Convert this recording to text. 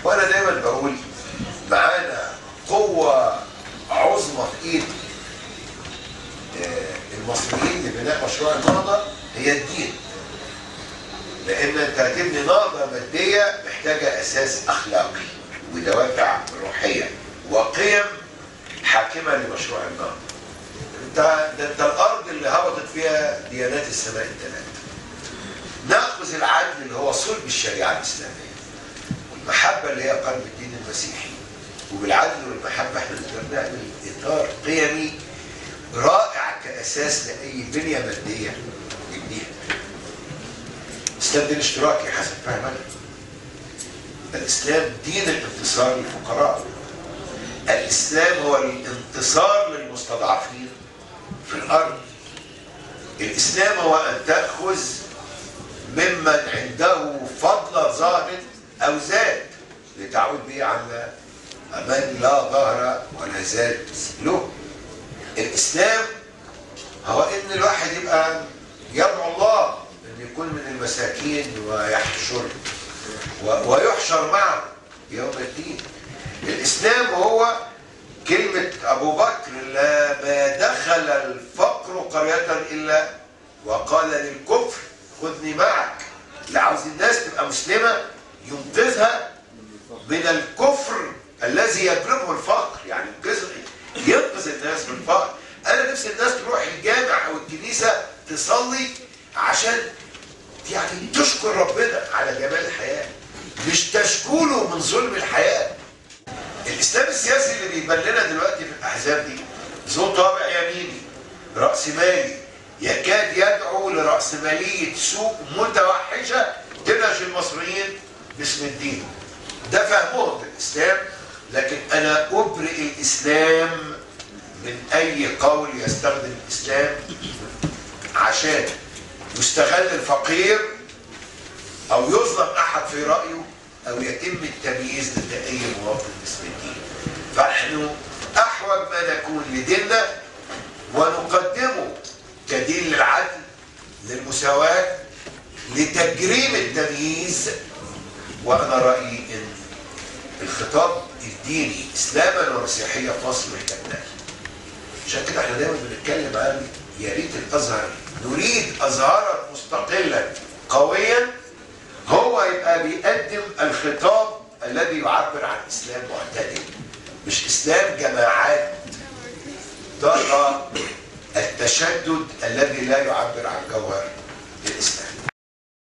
وانا دايما بقول معانا قوة عظمى في ايد المصريين لبناء مشروع النهضة هي الدين. لان انت هتبني نهضة مادية محتاجة اساس اخلاقي ودوافع روحية وقيم حاكمة لمشروع النهضة. انت الارض اللي هبطت فيها ديانات السماء الثلاث. ناخذ العدل اللي هو صلب الشريعة الاسلامية، والمحبة اللي هي قلب الدين المسيحي، وبالعدل والمحبة احنا نقدر نعمل اطار قيمي رائع كاساس لاي بنية مادية نبنيها. الاسلام دين اشتراكي حسب فهمنا. الاسلام دين الانتصار للفقراء. الاسلام هو الانتصار للمستضعفين في الارض. الاسلام هو ان تاخذ ممن عنده فضل ظاهر او زاد لتعود به على من لا ظهر ولا زاد له. الاسلام هو ان الواحد يبقى يدعو الله ان يكون من المساكين ويحشر معه يوم الدين. الاسلام هو كلمة ابو بكر: لا ما دخل الفقر قرية الا وقال للكفر خذني معك. اللي عاوز الناس تبقى مسلمة ينقذها من الكفر الذي يجلبه الفقر، يعني ينقذ الناس من الفقر. انا نفسي الناس تروح الجامع او الكنيسة تصلي عشان يعني تشكر ربنا على جمال الحياة، مش تشكوله من ظلم الحياة. الاسلام السياسي اللي بيبان لنا دلوقتي في الاحزاب دي ذو طابع يميني رأسمالي، يكاد يدعو لرأسمالية سوق متوحشة تنهش المصريين باسم الدين. ده فهمهم بالإسلام، لكن أنا أبرئ الإسلام من أي قول يستخدم الإسلام عشان يستغل الفقير أو يظلم أحد في رأيه أو يتم التمييز ضد أي مواطن باسم الدين. فنحن أحوج ما نكون لديننا ونقدمه كدين للعدل، للمساواة، لتجريم التمييز. وأنا رأيي إن الخطاب الديني إسلاما ومسيحية في مصر محتاجناه. عشان كده احنا دايما بنتكلم عن يا ريت الأزهر، نريد أزهرا مستقلا قويا هو يبقى بيقدم الخطاب الذي يعبر عن إسلام معتدل، مش إسلام جماعات ترى التشدد الذي لا يعبر عن جوهر الإسلام.